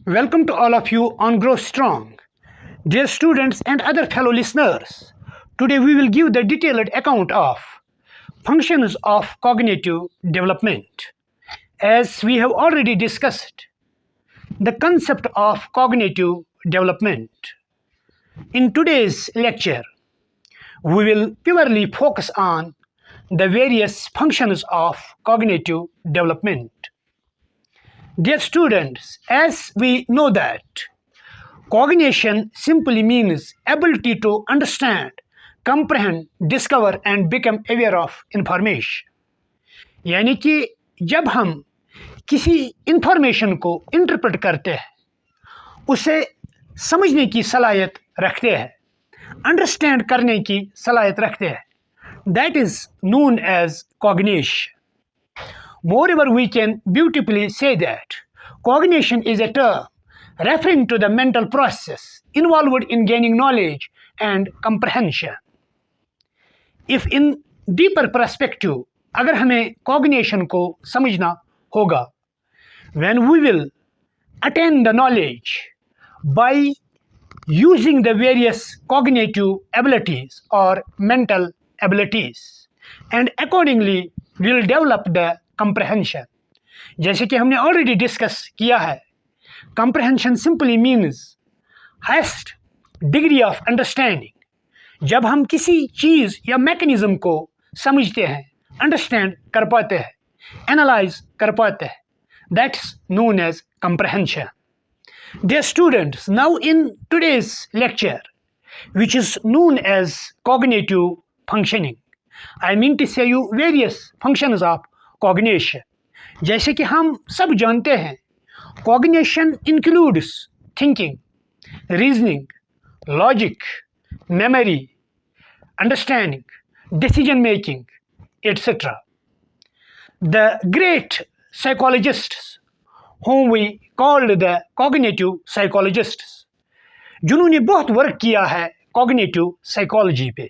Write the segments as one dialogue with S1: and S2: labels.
S1: Welcome to all of you on Grow Strong. Dear students and other fellow listeners, today we will give the detailed account of functions of cognitive development. As we have already discussed, the concept of cognitive development. In today's lecture, we will purely focus on the various functions of cognitive development. Dear students, as we know that cognition simply means ability to understand, comprehend, discover and become aware of information. यानी कि जब हम किसी information को interpret करते हैं, उसे समझने की सलाहियत रखते हैं, अंडरस्टैंड करने की सलाहियत रखते हैं, that is known as cognition. Moreover, we can beautifully say that cognition is a term referring to the mental process involved in gaining knowledge and comprehension. If in deeper perspective, अगर हमें cognition को समझना होगा, when we will attain the knowledge by using the various cognitive abilities or mental abilities, and accordingly we will develop the comprehension. जैसे कि हमने already discuss किया है, comprehension simply means highest degree of understanding. जब हम किसी चीज़ या mechanism को समझते हैं, अंडरस्टैंड कर पाते हैं, एनालाइज कर पाते हैं, that's known as comprehension. Dear students, now in today's lecture, which is known as cognitive functioning, I mean to say you various functions of cognition. जैसे कि हम सब जानते हैं, cognition includes thinking, reasoning, logic, memory, understanding, decision making, etc. The great psychologists, whom we called the cognitive psychologists, जिन्होंने बहुत work किया है cognitive psychology पे,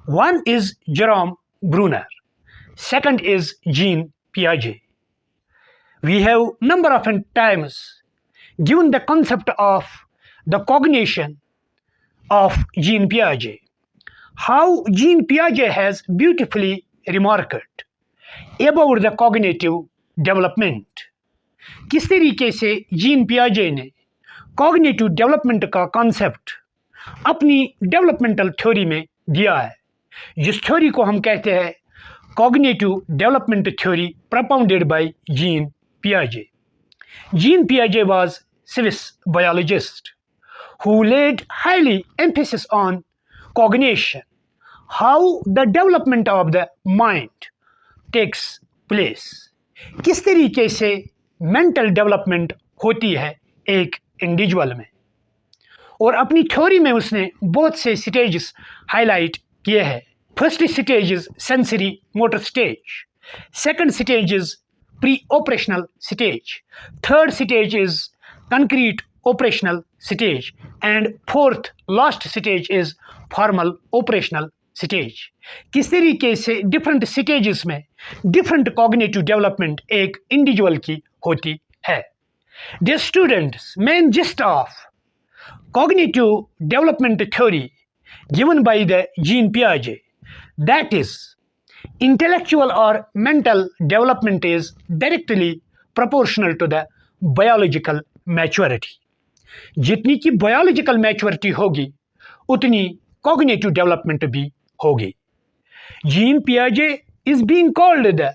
S1: one is Jerome Bruner, second is Jean Piaget. We have number of times given the concept of the cognition of Jean Piaget. How Jean Piaget has beautifully remarked about the cognitive development. किस तरीके से gene पियाजे ने cognitive development का concept अपनी developmental theory में दिया है, जिस theory को हम कहते हैं cognitive development theory propounded by Jean Piaget. Jean Piaget was Swiss biologist who laid highly emphasis on cognition, how the development of the mind takes place. किस तरीके से mental development होती है एक इंडिविजुअल में, और अपनी थ्योरी में उसने बहुत से स्टेजेस हाईलाइट किए हैं. First stage is sensory motor stage, second stage is pre operational stage, third stage is concrete operational stage and fourth last stage is formal operational stage. किस तरीके से डिफरेंट स्टेजेस में डिफरेंट कॉग्निटिव डेवलपमेंट एक individual की होती है. Dear students, main gist of cognitive development theory given by the Jean Piaget, that is, intellectual or mental development is directly proportional to the biological maturity. जितनी की biological maturity होगी, उतनी cognitive development भी होगी. Jean Piaget is being called the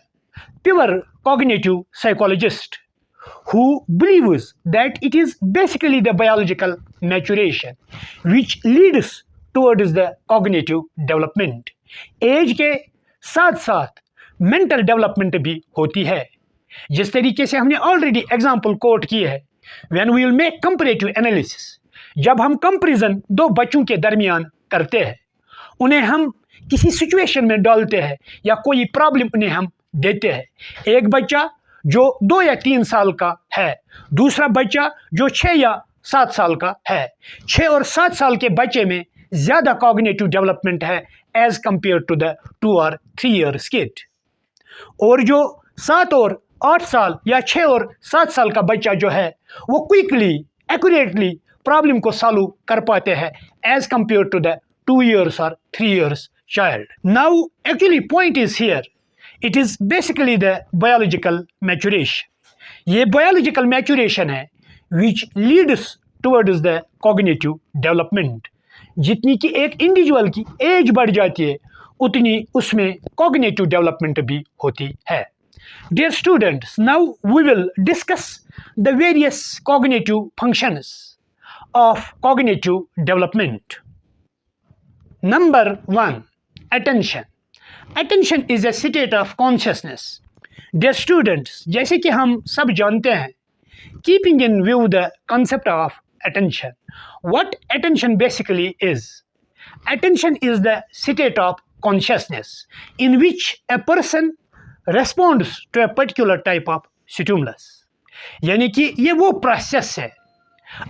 S1: pure cognitive psychologist, who believes that it is basically the biological maturation which leads towards the cognitive development. Age के साथ साथ mental development भी होती है. जिस तरीके से हमने ऑलरेडी एग्जाम्पल कोट की है, when we will make comparative analysis, जब हम कंपैरिजन दो बच्चों के दरमियान करते हैं, उन्हें हम किसी सिचुएशन में डालते हैं या कोई प्रॉब्लम उन्हें हम देते हैं. एक बच्चा जो 2 या 3 साल का है, दूसरा बच्चा जो 6 या 7 साल का है. 6 और 7 साल के बच्चे में ज़्यादा कॉग्निटिव डेवलपमेंट है एज कंपेयर टू द 2 और 3 ईयर्स किड, और जो 7 और 8 साल या 6 और 7 साल का बच्चा जो है वो क्विकली एक्यूरेटली प्रॉब्लम को सॉल्व कर पाते हैं as compare to the 2 years or 3 years child. Now actually point is here, it is basically the biological maturation. ये biological maturation है which leads towards the cognitive development. जितनी कि एक individual की एज बढ़ जाती है उतनी उसमें कॉग्निटिव डेवलपमेंट भी होती है. Dear students, now we will discuss the various cognitive functions of cognitive development. Number 1, attention. Attention is a state of consciousness. Dear students, जैसे कि हम सब जानते हैं, keeping in view the concept of attention, what attention basically is? Attention is the state of consciousness in which a person responds to a particular type of stimulus. यानी कि ये वो प्रोसेस है,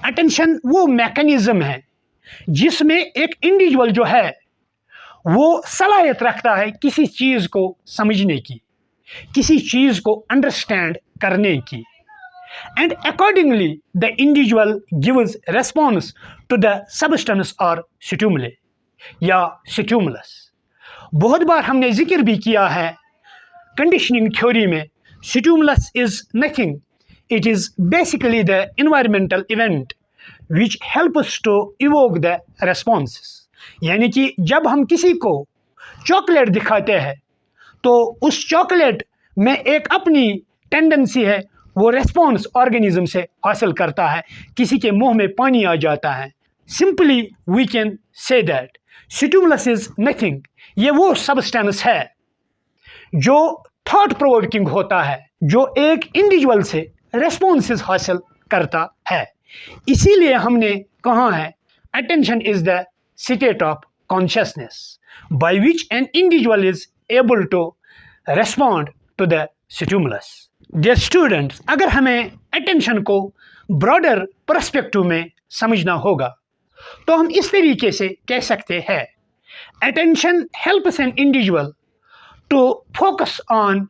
S1: अटेंशन वो मैकेनिज्म है जिसमें एक individual जो है वो सलाहियत रखता है किसी चीज़ को समझने की, किसी चीज़ को अंडरस्टैंड करने की, and accordingly the individual gives response to the substance और स्टिमुले या स्टिमुलस. बहुत बार हमने जिक्र भी किया है कंडीशनिंग थ्योरी में, stimulus is nothing, it is basically the environmental event which help us to evoke the responses. यानी कि जब हम किसी को चॉकलेट दिखाते हैं तो उस चॉकलेट में एक अपनी टेंडेंसी है, वो रेस्पॉन्स ऑर्गेनिज्म से हासिल करता है, किसी के मुंह में पानी आ जाता है. Simply we can say that stimulus is nothing, ये वो सब्सटेंस है जो थॉट प्रोवोकिंग होता है, जो एक इंडिविजुअल से रेस्पॉन्सेस हासिल करता है. इसीलिए हमने कहा है attention is the state of consciousness by which an individual is able to respond to the stimulus. Dear students, अगर हमें अटेंशन को ब्रॉडर पर्सपेक्टिव में समझना होगा तो हम इस तरीके से कह सकते हैं, attention helps an individual to focus on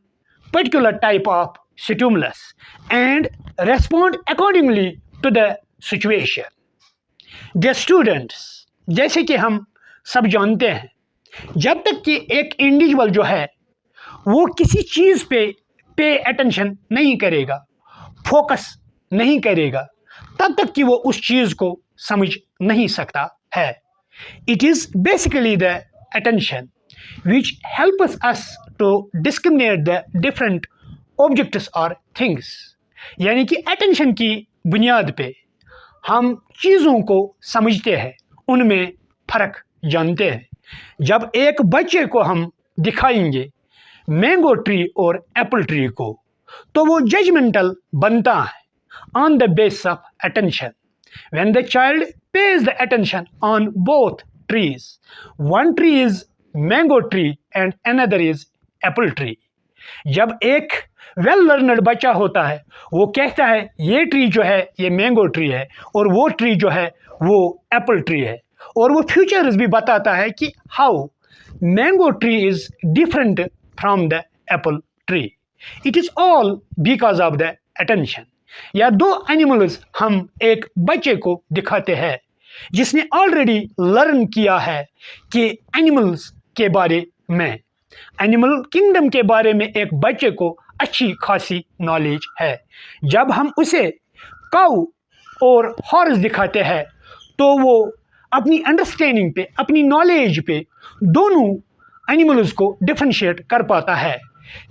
S1: particular type of stimulus and respond accordingly to the situation. Dear students, जैसे कि हम सब जानते हैं, जब तक कि एक इंडिविजुअल जो है वो किसी चीज़ पे अटेंशन नहीं करेगा, फोकस नहीं करेगा, तब तक कि वो उस चीज़ को समझ नहीं सकता है. It is basically the attention which helps us to discriminate the different objects or things. यानी कि अटेंशन की बुनियाद पे हम चीज़ों को समझते हैं, उनमें फ़र्क जानते हैं. जब एक बच्चे को हम दिखाएंगे मैंगो ट्री और एप्पल ट्री को तो वो जजमेंटल बनता है on the base of attention. When the child page the attention on both trees, one tree is mango tree and another is Apple tree. जब एक वेल लर्नड बच्चा होता है वो कहता है ये ट्री जो है ये मैंगो ट्री है और वो ट्री जो है वो एप्पल ट्री है, और वो फ्यूचर्स भी बताता है कि how mango tree is different from the Apple tree. It is all because of the attention. या दो एनिमल्स हम एक बच्चे को दिखाते हैं जिसने ऑलरेडी लर्न किया है कि एनिमल्स के बारे में, एनिमल किंगडम के बारे में एक बच्चे को अच्छी खासी नॉलेज है. जब हम उसे काऊ और हॉर्स दिखाते हैं तो वो अपनी अंडरस्टैंडिंग पे, अपनी नॉलेज पे दोनों एनिमल्स को डिफरेंशिएट कर पाता है.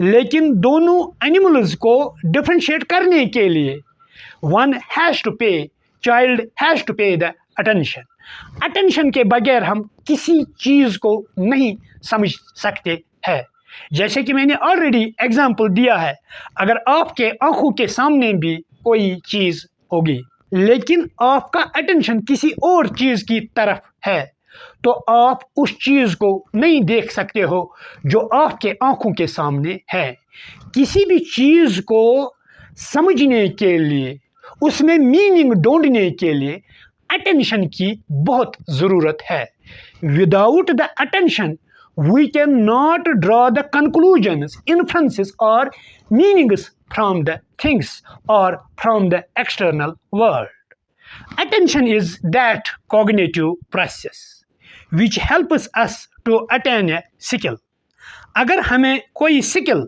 S1: लेकिन दोनों एनिमल्स को डिफरेंशिएट करने के लिए वन हैज़ टू पे, चाइल्ड हैज़ टू पे द अटेंशन. अटेंशन के बगैर हम किसी चीज़ को नहीं समझ सकते हैं. जैसे कि मैंने ऑलरेडी एग्जाम्पल दिया है, अगर आपके आंखों के सामने भी कोई चीज़ होगी लेकिन आपका अटेंशन किसी और चीज़ की तरफ है तो आप उस चीज़ को नहीं देख सकते हो जो आपके आंखों के सामने है. किसी भी चीज़ को समझने के लिए, उसमें मीनिंग ढूंढने के लिए अटेंशन की बहुत ज़रूरत है. Without the attention we cannot draw the conclusions, inferences or meanings from the things or from the external world. Attention is that cognitive process which helps us to attain a skill. अगर हमें कोई skill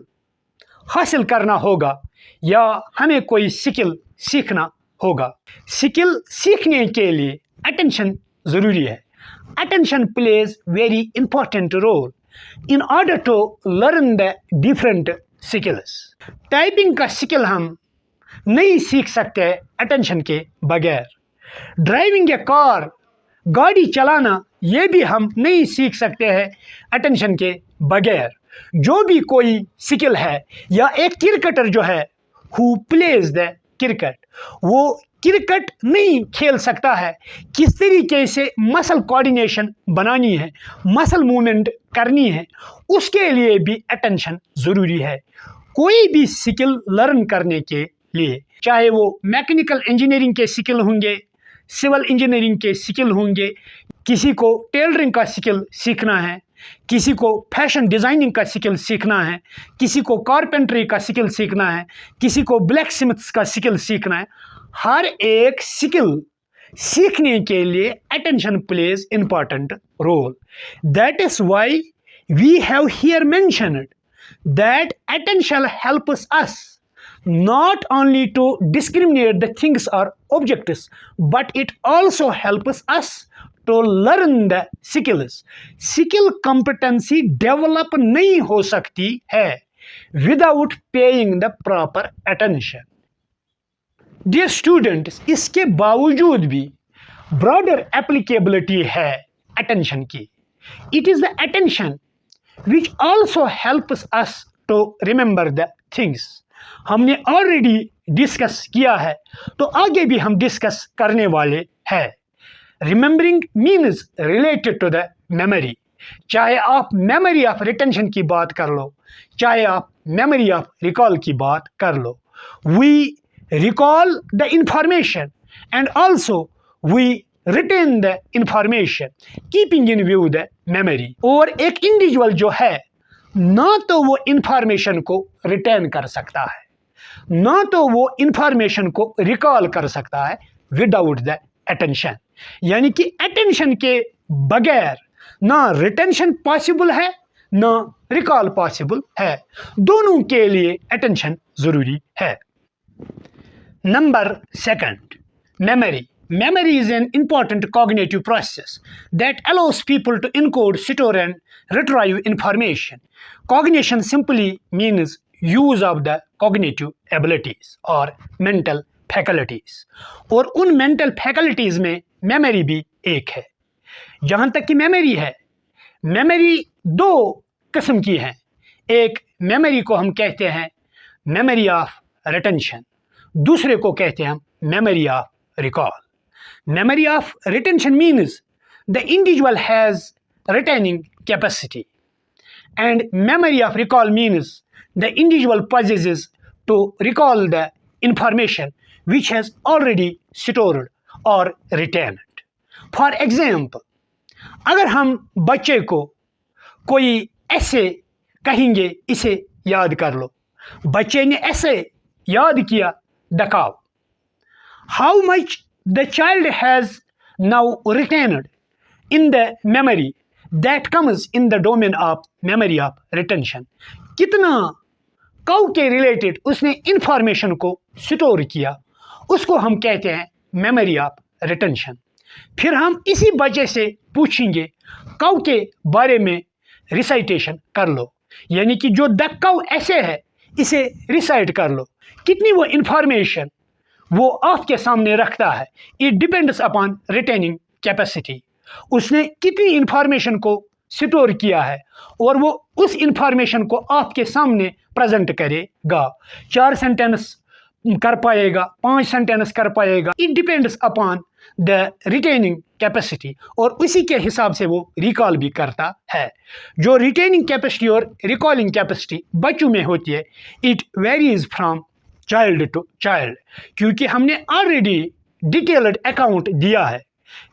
S1: हासिल करना होगा या हमें कोई skill सीखना होगा, स्किल सीखने के लिए अटेंशन ज़रूरी है. Attention plays very important role in order to learn the different skills. Typing का स्किल हम नहीं सीख सकते अटेंशन के बगैर. ड्राइविंग ए कार, गाड़ी चलाना, ये भी हम नहीं सीख सकते हैं अटेंशन के बगैर. जो भी कोई स्किल है या एक क्रिकेटर जो है हु प्लेज द क्रिकेट, वो क्रिकेट नहीं खेल सकता है. किस तरीके से मसल कोऑर्डिनेशन बनानी है, मसल मूवमेंट करनी है, उसके लिए भी अटेंशन ज़रूरी है. कोई भी स्किल लर्न करने के लिए, चाहे वो मैकेनिकल इंजीनियरिंग के स्किल होंगे, सिविल इंजीनियरिंग के स्किल होंगे, किसी को टेलरिंग का स्किल सीखना है, किसी को फैशन डिज़ाइनिंग का स्किल सीखना है, किसी को कारपेंटरी का स्किल सीखना है, किसी को ब्लैक स्मिथ्स का स्किल सीखना है. हर एक स्किल सीखने के लिए attention plays important role. That is why we have here mentioned that attention helps us not only to discriminate the things or objects, but it also helps us to learn the skills. Skill competency develop नहीं हो सकती है without paying the proper attention. Dear students, इसके बावजूद भी broader applicability है attention की. It is the attention which also helps us to remember the things. हमने ऑलरेडी डिस्कस किया है, तो आगे भी हम डिस्कस करने वाले हैं. Remembering means related to the memory. चाहे आप मेमोरी ऑफ रिटेंशन की बात कर लो, चाहे आप मेमोरी ऑफ रिकॉल की बात कर लो. We recall the information and also we retain the information keeping in view the memory. और एक इंडिविजुअल जो है, ना तो वो इंफॉर्मेशन को रिटेन कर सकता है, ना तो वो इंफॉर्मेशन को रिकॉल कर सकता है विदाउट द अटेंशन. यानी कि अटेंशन के बगैर ना रिटेंशन पॉसिबल है, ना रिकॉल पॉसिबल है. दोनों के लिए अटेंशन ज़रूरी है. Number second, memory. Memory is an important cognitive process that allows people to encode, store, and retrieve information. Cognition simply means use of the cognitive abilities or mental faculties. और उन mental faculties में memory भी एक है. जहाँ तक कि memory है, memory दो किस्म की है. एक memory को हम कहते हैं memory of retention, दूसरे को कहते हैं हम memory of recall. Memory of retention means the individual has retaining capacity, and memory of recall means the individual possesses to recall the information which has already stored or retained. For example, अगर हम बच्चे को कोई ऐसे कहेंगे, इसे याद कर लो, बच्चे ने ऐसे याद किया, दिखाओ. How much the child has now retained in the memory that comes in the domain of memory of retention. कितना काउ के रिलेटेड उसने इंफॉर्मेशन को स्टोर किया, उसको हम कहते हैं मेमोरी ऑफ रिटेंशन. फिर हम इसी बच्चे से पूछेंगे, काउ के बारे में रिसाइटेशन कर लो, यानी कि जो द काउ ऐसे है इसे रिसाइट कर लो. कितनी वो इंफॉर्मेशन वो आपके सामने रखता है. It depends upon retaining capacity. उसने कितनी इंफॉर्मेशन को स्टोर किया है और वो उस इंफॉर्मेशन को आपके सामने प्रेजेंट करेगा. 4 सेंटेंस कर पाएगा, 5 सेंटेंस कर पाएगा. It depends upon the retaining capacity, और उसी के हिसाब से वो रिकॉल भी करता है. जो रिटेनिंग कैपेसिटी और रिकॉलिंग कैपेसिटी बच्चों में होती है, it varies from child to child, क्योंकि हमने ऑलरेडी डिटेल्ड अकाउंट दिया है.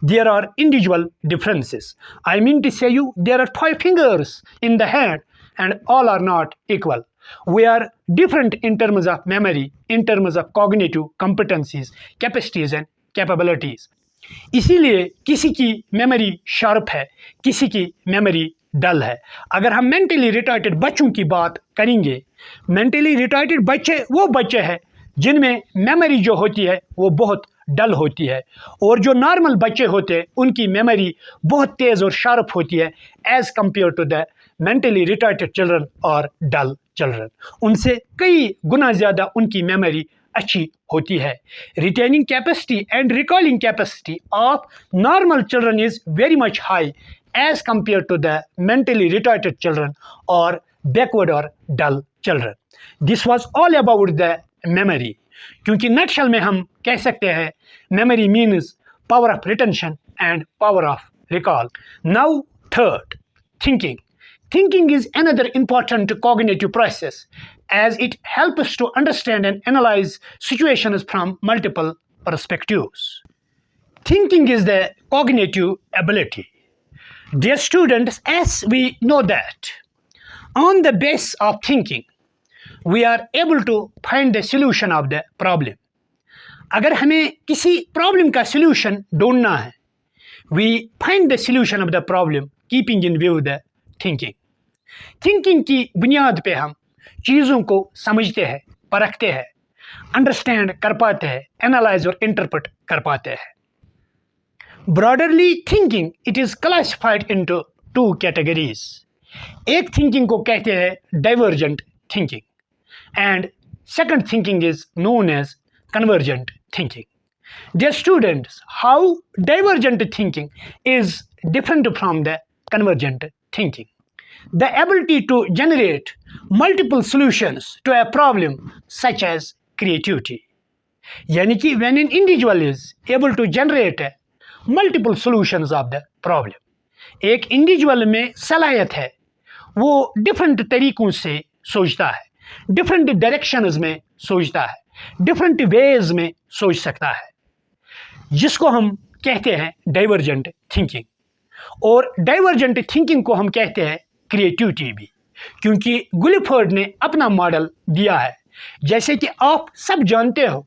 S1: There are individual differences. I mean to say you, there are 5 fingers in the hand and all are not equal. We are different in terms of memory, in terms of cognitive competencies, capacities and capabilities. इसीलिए किसी की memory sharp है, किसी की memory डल है. अगर हम mentally retarded बच्चों की बात करेंगे, मेंटली रिटार्टेड बच्चे वो बच्चे हैं जिनमें मेमोरी जो होती है वो बहुत डल होती है, और जो नॉर्मल बच्चे होते हैं उनकी मेमोरी बहुत तेज़ और शार्प होती है as compare to the mentally retarded children और डल चिल्ड्रन. उनसे कई गुना ज़्यादा उनकी मेमोरी अच्छी होती है. Retaining capacity and recalling capacity of normal children is very much high as compare to the mentally retarded children और बैकवर्ड और dull children. This was all about the memory. क्योंकि नटशल में हम कह सकते हैं memory means power of retention and power of recall. Now third, thinking. Thinking is another important cognitive process as it helps us to understand and analyze situations from multiple perspectives. Thinking is the cognitive ability. Dear students, as we know that, on the basis of thinking, we are able to find the solution of the problem. अगर हमें किसी problem का solution ढूंढना है, we find the solution of the problem keeping in view the thinking. Thinking की बुनियाद पे हम चीज़ों को समझते हैं, परखते हैं, अंडरस्टैंड कर पाते हैं, एनालाइज और इंटरप्रेट कर पाते हैं. Broadly thinking it is classified into two categories. एक थिंकिंग को कहते हैं divergent thinking and second thinking is known as convergent thinking. Dear students, how divergent thinking is different from the convergent thinking? The ability to generate multiple solutions to a problem such as creativity. यानी कि when an individual is able to generate multiple solutions of the problem. एक individual में सलाहियत है, वो different तरीक़ों से सोचता है, डिफरेंट डायरेक्शंस में सोचता है, डिफरेंट वेज में सोच सकता है, जिसको हम कहते हैं डाइवर्जेंट थिंकिंग. और डाइवर्जेंट थिंकिंग को हम कहते हैं क्रिएटिविटी भी, क्योंकि गुलिफर्ड ने अपना मॉडल दिया है. जैसे कि आप सब जानते हो,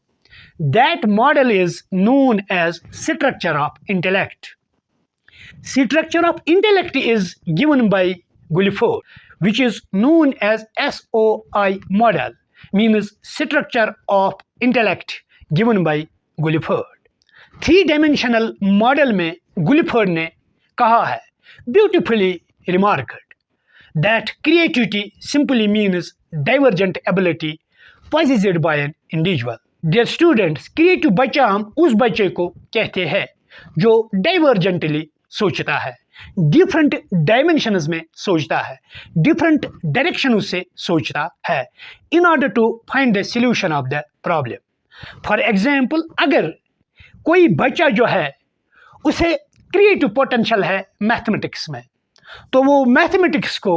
S1: that model is known as structure of intellect. Structure of intellect is given by Guilford, which is known as SOI model, means structure of intellect given by गुलिफर्ड. 3-dimensional model में गुलिफर्ड ने कहा है, beautifully remarked, that creativity simply means divergent ability possessed by an individual. Dear students, creative बच्चा हम उस बच्चे को कहते हैं जो डाइवर्जेंटली सोचता है, डिफरेंट डायमेंशंस में सोचता है, डिफरेंट डायरेक्शन से सोचता है, in order to find the solution of the problem. For example, अगर कोई बच्चा जो है उसे क्रिएटिव पोटेंशियल है मैथमेटिक्स में, तो वो मैथमेटिक्स को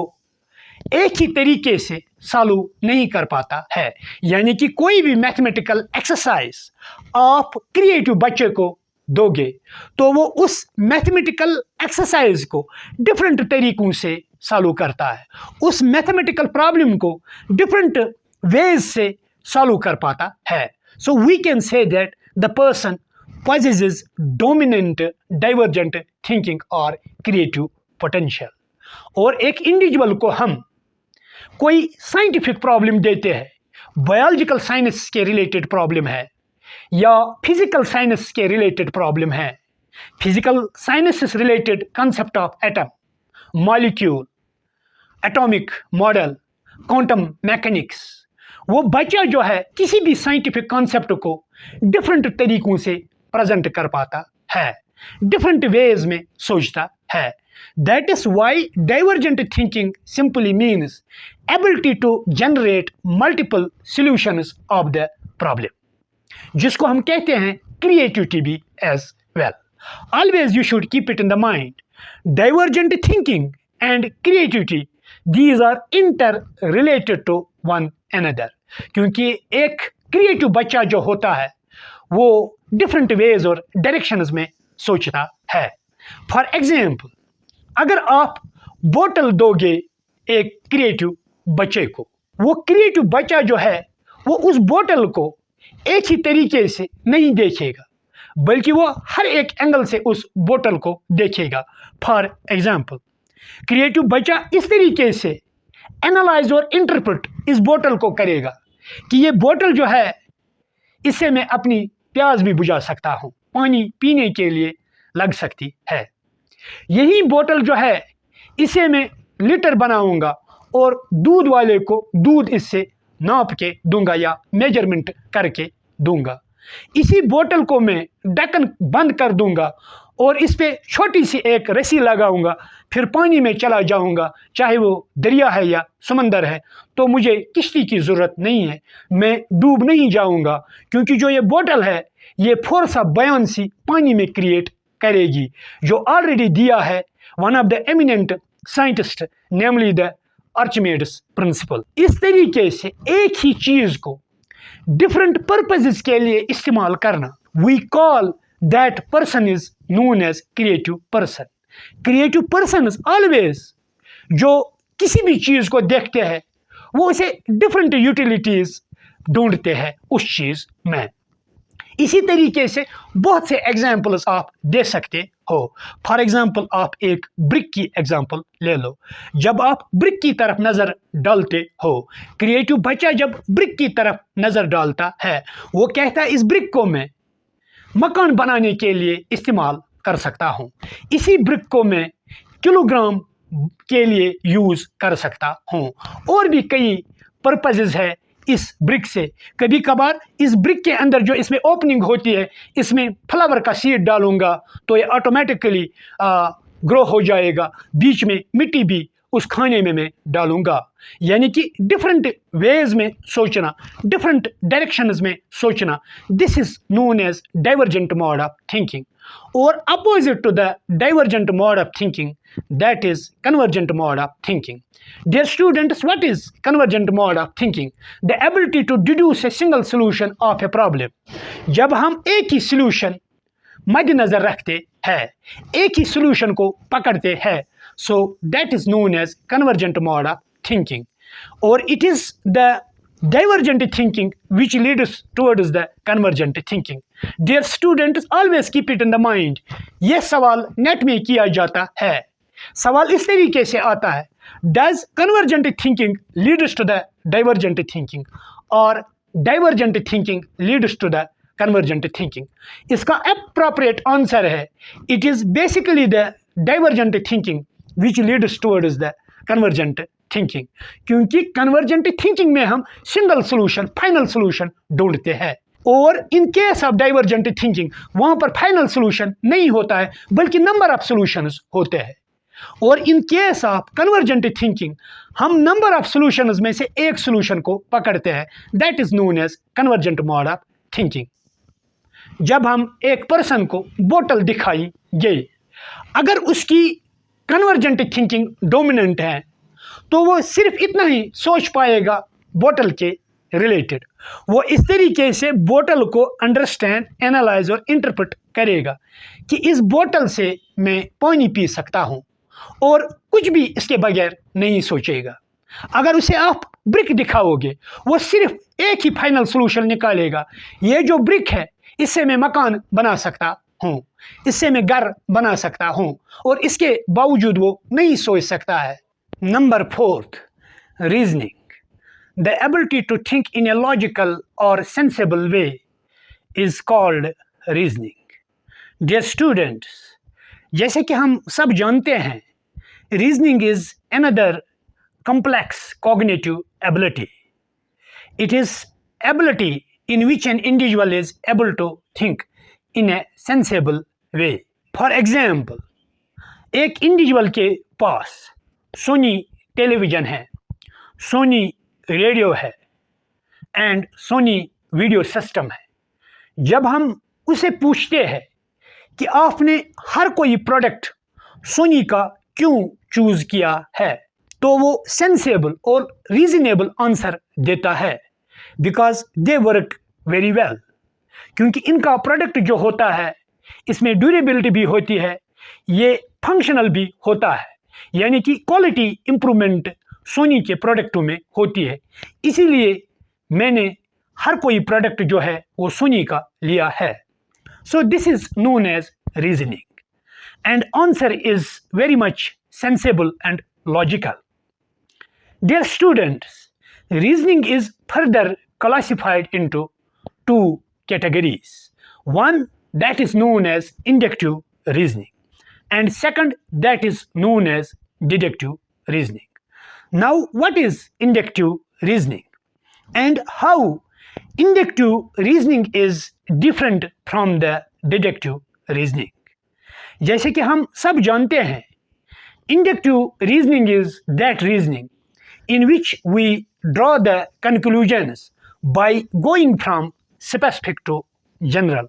S1: एक ही तरीके से सॉल्व नहीं कर पाता है. यानी कि कोई भी मैथमेटिकल एक्सरसाइज आप क्रिएटिव बच्चे को दोगे तो वो उस मैथमेटिकल एक्सरसाइज को डिफरेंट तरीकों से सॉल्व करता है, उस मैथमेटिकल प्रॉब्लम को डिफरेंट वेज से सॉल्व कर पाता है. So we can say that the person possesses dominant divergent thinking or creative potential. और एक इंडिविजुअल को हम कोई साइंटिफिक प्रॉब्लम देते हैं, बायोलॉजिकल साइंस के रिलेटेड प्रॉब्लम है या फिजिकल साइंस के रिलेटेड प्रॉब्लम है, फिजिकल साइंस से related concept of atom, molecule, atomic model, quantum mechanics. वो बच्चा जो है किसी भी साइंटिफिक कॉन्सेप्ट को डिफरेंट तरीकों से प्रेजेंट कर पाता है, डिफरेंट वेज में सोचता है. That is why divergent thinking simply means ability to generate multiple solutions of the problem, जिसको हम कहते हैं क्रिएटिविटी भी as well. Always you should keep it in the mind, divergent thinking and creativity, these are interrelated to one another. क्योंकि एक creative बच्चा जो होता है वो डिफरेंट वेज और डायरेक्शंस में सोचता है. फॉर एग्जाम्पल, अगर आप बोतल दोगे एक क्रिएटिव बच्चे को वो क्रिएटिव बच्चा जो है वो उस बोतल को एक ही तरीके से नहीं देखेगा, बल्कि वो हर एक एंगल से उस बोतल को देखेगा। फॉर एग्जाम्पल, क्रिएटिव बच्चा इस तरीके से एनालाइज और इंटरप्रेट इस बोतल को करेगा कि ये बोतल जो है, इससे मैं अपनी प्यास भी बुझा सकता हूँ, पानी पीने के लिए लग सकती है। यही बोतल जो है, इसे मैं लीटर बनाऊंगा और दूध वाले को दूध इससे नाप के दूंगा या मेजरमेंट करके दूंगा। इसी बोतल को मैं ढक्कन बंद कर दूंगा और इस पे छोटी सी एक रस्सी लगाऊंगा, फिर पानी में चला जाऊंगा, चाहे वो दरिया है या समंदर है, तो मुझे किश्ती की ज़रूरत नहीं है, मैं डूब नहीं जाऊंगा, क्योंकि जो ये बोतल है ये फोर्स ऑफ बयान्सी पानी में क्रिएट करेगी, जो ऑलरेडी दिया है one of the eminent scientist, namely the Archimedes principle. इस तरीके से एक ही चीज़ को डिफरेंट पर्पसेस के लिए इस्तेमाल करना, we call that person is known as creative person. Creative person always जो किसी भी चीज़ को देखते हैं वो उसे डिफरेंट यूटिलिटीज ढूंढते हैं उस चीज़ में। इसी तरीके से बहुत से एग्जाम्पल्स आप दे सकते हो। फॉर एग्जाम्पल, आप एक ब्रिक की एग्जाम्पल ले लो। जब आप ब्रिक की तरफ नज़र डालते हो, क्रिएटिव बच्चा जब ब्रिक की तरफ नज़र डालता है, वो कहता है इस ब्रिक को मैं मकान बनाने के लिए इस्तेमाल कर सकता हूँ, इसी ब्रिक को मैं किलोग्राम के लिए यूज़ कर सकता हूँ, और भी कई पर्पसेस है इस ब्रिक से। कभी कभार इस ब्रिक के अंदर जो इसमें ओपनिंग होती है, इसमें फ्लावर का सीड डालूंगा तो ये ऑटोमेटिकली ग्रो हो जाएगा, बीच में मिट्टी भी उस खाने में मैं डालूंगा। यानी कि डिफरेंट वेज में सोचना, डिफरेंट डायरेक्शंस में सोचना, this is known as divergent mode of thinking. और opposite to the divergent mode of thinking, that is convergent mode of thinking. Dear students, what is convergent mode of thinking? The ability to deduce a single solution of a problem. जब हम एक ही solution मद्देनजर रखते हैं, एक ही solution को पकड़ते हैं, so that is known as convergent mode of thinking. Or it is the divergent thinking which leads towards the convergent thinking. Dear students, always keep it in the mind. यह सवाल net में किया जाता है। सवाल इस तरीके से आता है, does convergent thinking leads to the divergent thinking और divergent thinking leads to the convergent thinking? इसका अप्रोप्रिएट आंसर है, it is basically the divergent thinking which leads towards the convergent thinking. क्योंकि कन्वर्जेंट थिंकिंग में हम single solution, final solution ढूंढते हैं, और in case of divergent thinking वहां पर फाइनल सोल्यूशन नहीं होता है, बल्कि नंबर ऑफ सोल्यूशंस होते हैं। और in case of convergent thinking हम नंबर ऑफ सॉल्यूशंस में से एक सॉल्यूशन को पकड़ते हैं, that is known as convergent mode of thinking. जब हम एक पर्सन को बोतल दिखाई गई, अगर उसकी कन्वर्जेंट थिंकिंग डोमिनेंट है तो वो सिर्फ इतना ही सोच पाएगा बोतल के रिलेटेड। वो इस तरीके से बोतल को अंडरस्टैंड, एनालाइज और इंटरप्रेट करेगा कि इस बोतल से मैं पानी पी सकता हूँ, और कुछ भी इसके बगैर नहीं सोचेगा। अगर उसे आप ब्रिक दिखाओगे, वो सिर्फ एक ही फाइनल सॉल्यूशन निकालेगा, ये जो ब्रिक है इससे मैं मकान बना सकता हूँ, इससे मैं घर बना सकता हूँ, और इसके बावजूद वो नहीं सोच सकता है। Number 4, reasoning. The ability to think in a logical और sensible way is called reasoning. Dear students, जैसे कि हम सब जानते हैं, reasoning is another complex cognitive ability. It is ability in which an individual is able to think in a sensible way. For example, एक individual के पास Soni television है, Soni radio है एंड सोनी वीडियो सिस्टम है। जब हम उसे पूछते हैं कि आपने हर कोई प्रोडक्ट सोनी का क्यों चूज़ किया है, तो वो सेंसेबल और रीजनेबल आंसर देता है, because they work very well. क्योंकि इनका प्रोडक्ट जो होता है इसमें ड्यूरेबिलिटी भी होती है, ये फंक्शनल भी होता है, यानी कि क्वालिटी इम्प्रूवमेंट सोनी के प्रोडक्टों में होती है, इसीलिए मैंने हर कोई प्रोडक्ट जो है वो सोनी का लिया है. So this is known as reasoning and answer is very much sensible and logical. Dear students, reasoning is further classified into two categories. One that is known as inductive reasoning, and second that is known as deductive reasoning. Now, what is inductive reasoning and how inductive reasoning is different from the deductive reasoning? जैसे कि हम सब जानते हैं, inductive reasoning is that reasoning in which we draw the conclusions by going from specific to general.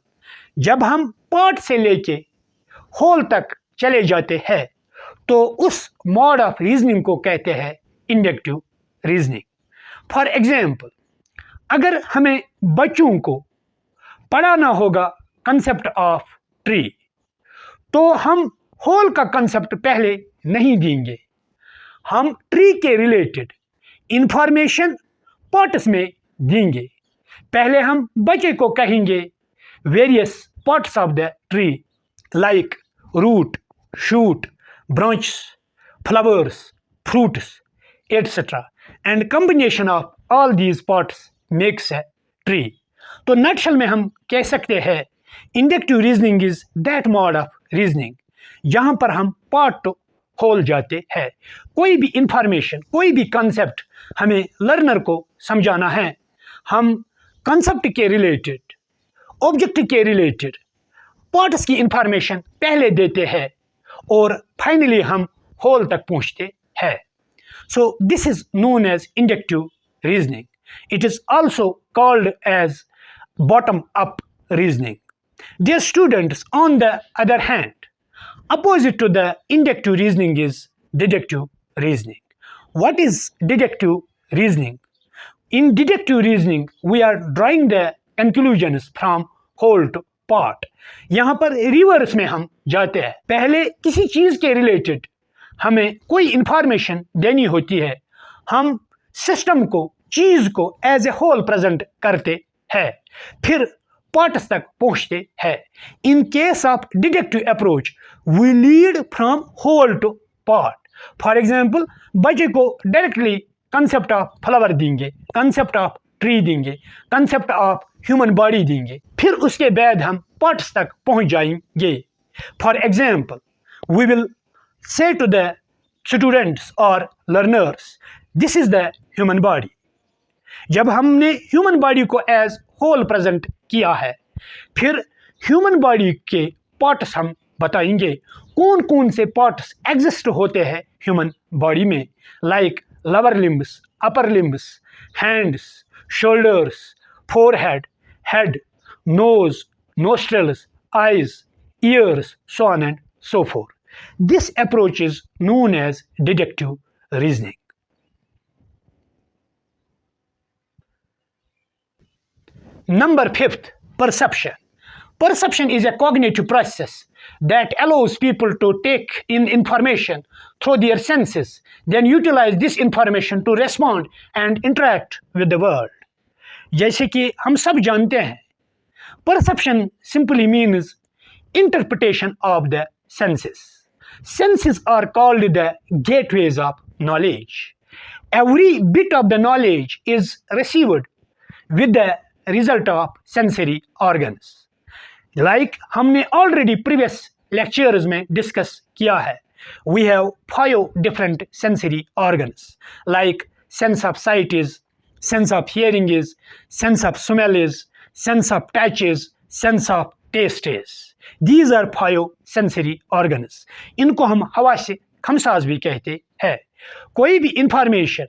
S1: जब हम part से लेके होल तक चले जाते हैं तो उस मोड ऑफ रीजनिंग को कहते हैं इंडक्टिव रीजनिंग. फॉर एग्जाम्पल, अगर हमें बच्चों को पढ़ाना होगा कंसेप्ट ऑफ ट्री, तो हम होल का कंसेप्ट पहले नहीं देंगे, हम ट्री के रिलेटेड इंफॉर्मेशन पार्ट्स में देंगे. पहले हम बच्चे को कहेंगे various parts of the tree like root, shoot, branches, flowers, fruits, etcetera, and combination of all these parts makes a tree. तो नटशल में हम कह सकते हैं inductive reasoning is that mode of reasoning जहां पर हम पार्ट टू होल जाते हैं. कोई भी इंफॉर्मेशन, कोई भी कंसेप्ट हमें लर्नर को समझाना है, हम कंसेप्ट के रिलेटेड, ऑब्जेक्ट के रिलेटेड पार्ट्स की इंफॉर्मेशन पहले देते हैं और फाइनली हम होल तक पहुंचते हैं. So this is known as inductive reasoning. It is also called as bottom up reasoning. Dear students, on the other hand, opposite to the inductive reasoning is deductive reasoning. What is deductive reasoning? In deductive reasoning, we are drawing the conclusions from whole to part. यहाँ पर reverse में हम जाते हैं. पहले किसी चीज़ के related हमें कोई इंफॉर्मेशन देनी होती है, हम सिस्टम को, चीज़ को एज ए होल प्रेजेंट करते हैं, फिर पार्ट्स तक पहुंचते हैं. In case of deductive approach we lead from whole to part. For example, बच्चे को डायरेक्टली कंसेप्ट ऑफ फ्लावर देंगे, कंसेप्ट ऑफ ट्री देंगे, कंसेप्ट ऑफ ह्यूमन बॉडी देंगे, फिर उसके बाद हम पार्ट्स तक पहुंच जाएंगे. For example, we will say to the students और learners, this is the human body. जब हमने ह्यूमन बॉडी को एज होल प्रेजेंट किया है, फिर ह्यूमन बॉडी के पार्ट्स हम बताएंगे, कौन कौन से पार्ट्स एग्जिस्ट होते हैं ह्यूमन बॉडी में, like lower limbs, upper limbs, hands, shoulders, forehead, head, nose, nostrils, eyes, ears, so on and so forth. This approach is known as deductive reasoning. Number 5th, perception. Perception is a cognitive process that allows people to take in information through their senses, then utilize this information to respond and interact with the world. जैसे कि हम सब जानते हैं, perception simply means interpretation of the senses. Senses are called the gateways of knowledge. Every bit of the knowledge is received with the result of sensory organs. Like हमने already previous lectures में discuss किया है, we have 5 different sensory organs, like sense of sight is, sense of hearing is, sense of smell is, sense of touch is, sense of taste is. These are 5 sensory organs. इनको हम हवास खमसाज भी कहते हैं. कोई भी information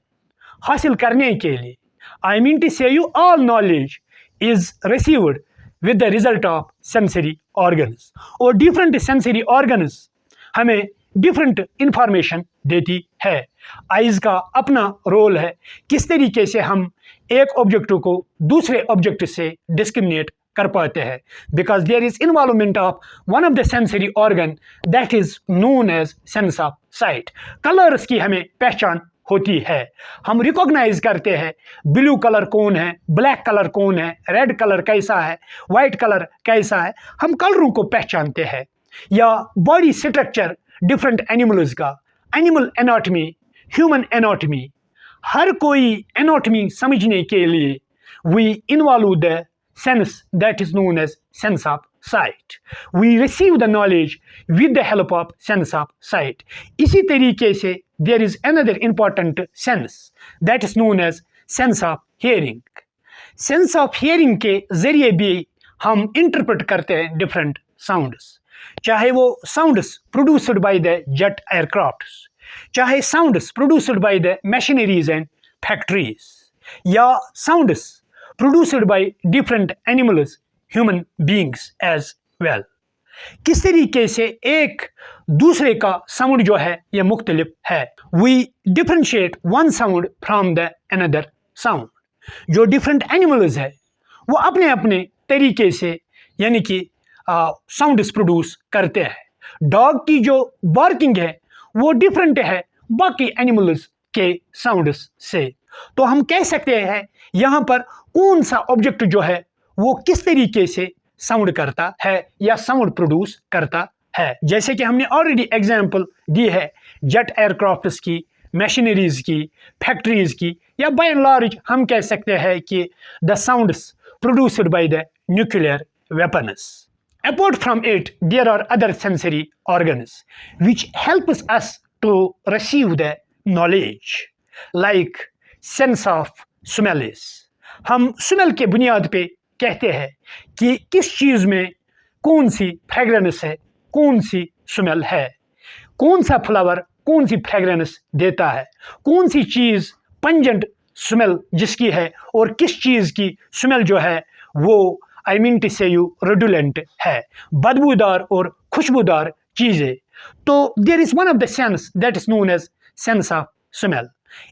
S1: हासिल करने के लिए, I mean to say you, all knowledge is received with the result of sensory organs. और different sensory organs हमें डिफरेंट इंफॉर्मेशन देती है. आइज़ का अपना रोल है, किस तरीके से हम एक ऑब्जेक्ट को दूसरे ऑब्जेक्ट से डिस्क्रिमिनेट कर पाते हैं, because there is involvement of one of the sensory organ that is known as sense of sight. Colours की हमें पहचान होती है। हम रिकॉग्नाइज करते हैं ब्लू कलर कौन है, ब्लैक कलर कौन है, रेड कलर कैसा है, वाइट कलर कैसा है, हम कलरों को पहचानते हैं। या बॉडी स्ट्रक्चर डिफरेंट एनिमल्स का, एनिमल एनाटॉमी, ह्यूमन एनाटॉमी, हर कोई एनाटॉमी समझने के लिए we involve the sense that is known as sense of sight. We receive the knowledge with the help of sense of sight. इसी तरीके से there is another important sense that is known as sense of hearing. Sense of hearing के जरिए भी हम interpret करते हैं different sounds. चाहे वो sounds produced by the jet aircrafts, चाहे sounds produced by the machineries and factories, या sounds produced by different animals, human beings as well. किस तरीके से एक दूसरे का साउंड जो है यह मुख्तलिफ है. We differentiate one sound from the another sound. जो different animals है वो अपने अपने तरीके से यानी कि साउंड्स प्रोड्यूस करते हैं. डॉग की जो बार्किंग है वो डिफरेंट है बाकी एनिमल्स के साउंड्स से. तो हम कह सकते हैं यहाँ पर कौन सा ऑब्जेक्ट जो है वो किस तरीके से साउंड करता है या साउंड प्रोड्यूस करता है. जैसे कि हमने ऑलरेडी एग्जांपल दी है जेट एयरक्राफ्ट्स की, मशीनरीज की, फैक्ट्रीज की, या बाय एंड लार्ज हम कह सकते हैं कि the sounds produced by the nuclear weapons. Apart from it, there are other sensory organs which helps us to receive the knowledge, like sense of smells. हम smell के बुनियाद पे कहते हैं कि किस चीज़ में कौन सी फ्रेगरेंस है, कौन सी स्मेल है, कौन सा फ्लावर कौन सी फ्रेगरेंस देता है, कौन सी चीज़ पंजेंट स्मेल जिसकी है और किस चीज़ की स्मेल जो है वो I mean to say you redolent है, बदबूदार और खुशबूदार चीज़ें. तो there is one of the sense that is known as sense of smell.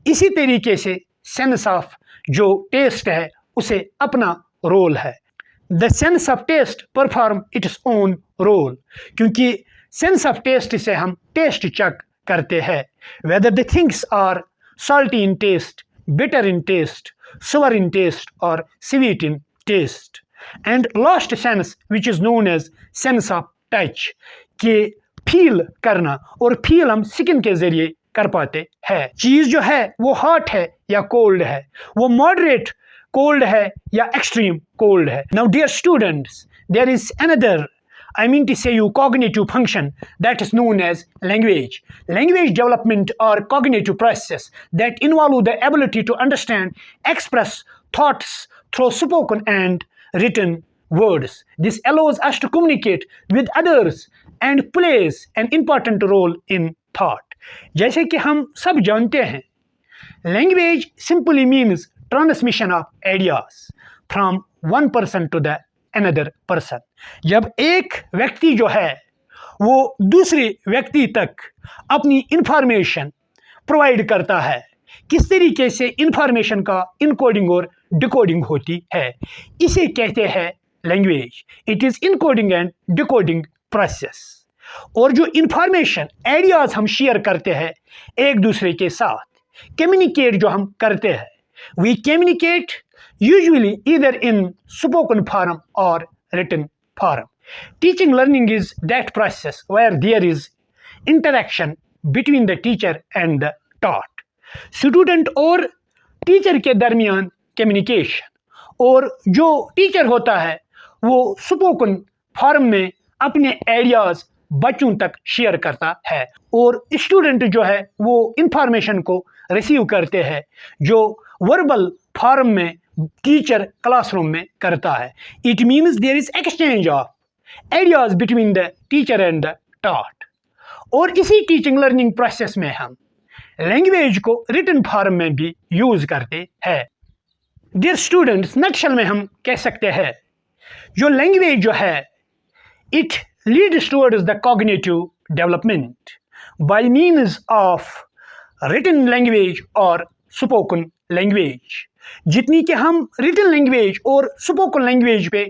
S1: इसी तरीके से सेंस ऑफ जो टेस्ट है उसे अपना रोल है. The sense of taste perform its own role, क्योंकि सेंस ऑफ टेस्ट से हम टेस्ट चेक करते हैं whether the things are salty in taste, bitter in taste, sour in taste or sweet in taste. And last sense which is known as sense of touch, के feel करना, और feel हम skin के जरिए कर पाते हैं. चीज़ जो है वो हॉट है या कोल्ड है, वो मॉडरेट कोल्ड है या एक्सट्रीम कोल्ड है. Now dear students, there is another I mean to say you cognitive function that is known as language. Language development or cognitive process that involve the ability to understand, express thoughts through spoken and written words. This allows us to communicate with others and plays an important role in thought. जैसे कि हम सब जानते हैं, language simply means transmission of ideas from one person to the another person. जब एक व्यक्ति जो है वो दूसरे व्यक्ति तक अपनी इंफॉर्मेशन प्रोवाइड करता है, किस तरीके से इंफॉर्मेशन का इनकोडिंग और डिकोडिंग होती है, इसे कहते हैं language. It is encoding and decoding process. और जो इंफॉर्मेशन आइडियाज हम शेयर करते हैं एक दूसरे के साथ, कम्युनिकेट जो हम करते हैं, we communicate usually either in spoken form or written form. Teaching learning is that process where there is interaction between the teacher and the taught. Student और टीचर के दरमियान कम्युनिकेशन, और जो टीचर होता है वो स्पोकन फॉर्म में अपने आइडियाज बच्चों तक शेयर करता है, और स्टूडेंट जो है वो इंफॉर्मेशन को रिसीव करते हैं जो वर्बल फॉर्म में टीचर क्लासरूम में करता है. It means there is exchange of ideas between the teacher and the taught. और इसी टीचिंग लर्निंग प्रोसेस में हम लैंग्वेज को रिटन फॉर्म में भी यूज करते हैं. डियर स्टूडेंट्स, नटशल में हम कह सकते हैं जो लैंग्वेज जो है it leads towards the cognitive development by means of written language और स्पोकन लैंग्वेज. जितनी कि हम रिटन लैंग्वेज और स्पोकन लैंग्वेज पे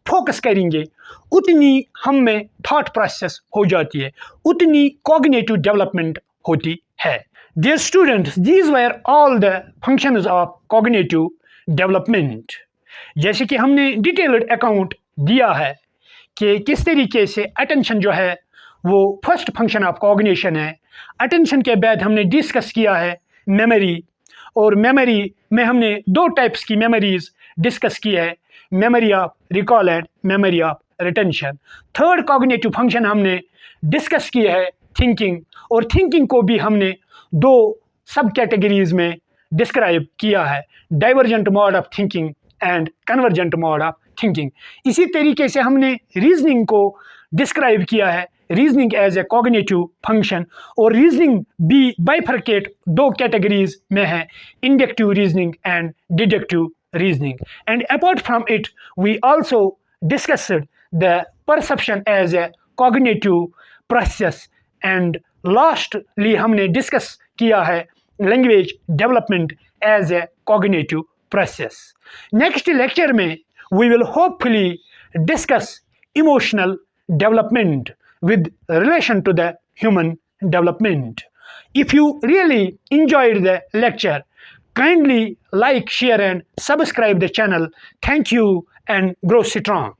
S1: फोकस करेंगे उतनी हम में थॉट प्रोसेस हो जाती है, उतनी कॉग्निटिव डेवलपमेंट होती है. Dear students, these were all the functions of cognitive development. जैसे कि हमने डिटेल्ड अकाउंट दिया है कि किस तरीके से अटेंशन जो है वो फर्स्ट फंक्शन ऑफ कॉग्निशन है। अटेंशन के बाद हमने डिस्कस किया है मेमोरी, और मेमोरी में हमने दो टाइप्स की मेमोरीज डिस्कस की है, memory of recall and memory of retention. Third cognitive function हमने डिस्कस की है थिंकिंग, और थिंकिंग को भी हमने दो सब कैटेगरीज में डिस्क्राइब किया है, divergent mode of thinking and convergent mode of thinking. इसी तरीके से हमने रीजनिंग को डिस्क्राइब किया है, reasoning as a cognitive function, और रीजनिंग भी बाइफरकेट दो कैटेगरीज में है, inductive reasoning and deductive reasoning. And apart from it we also discussed the perception as a cognitive process, and lastly हमने डिस्कस किया है language development as a cognitive process. Next lecture में we will hopefully discuss emotional development with relation to the human development. If you really enjoyed the lecture, kindly like, share and subscribe the channel. Thank you and grow strong.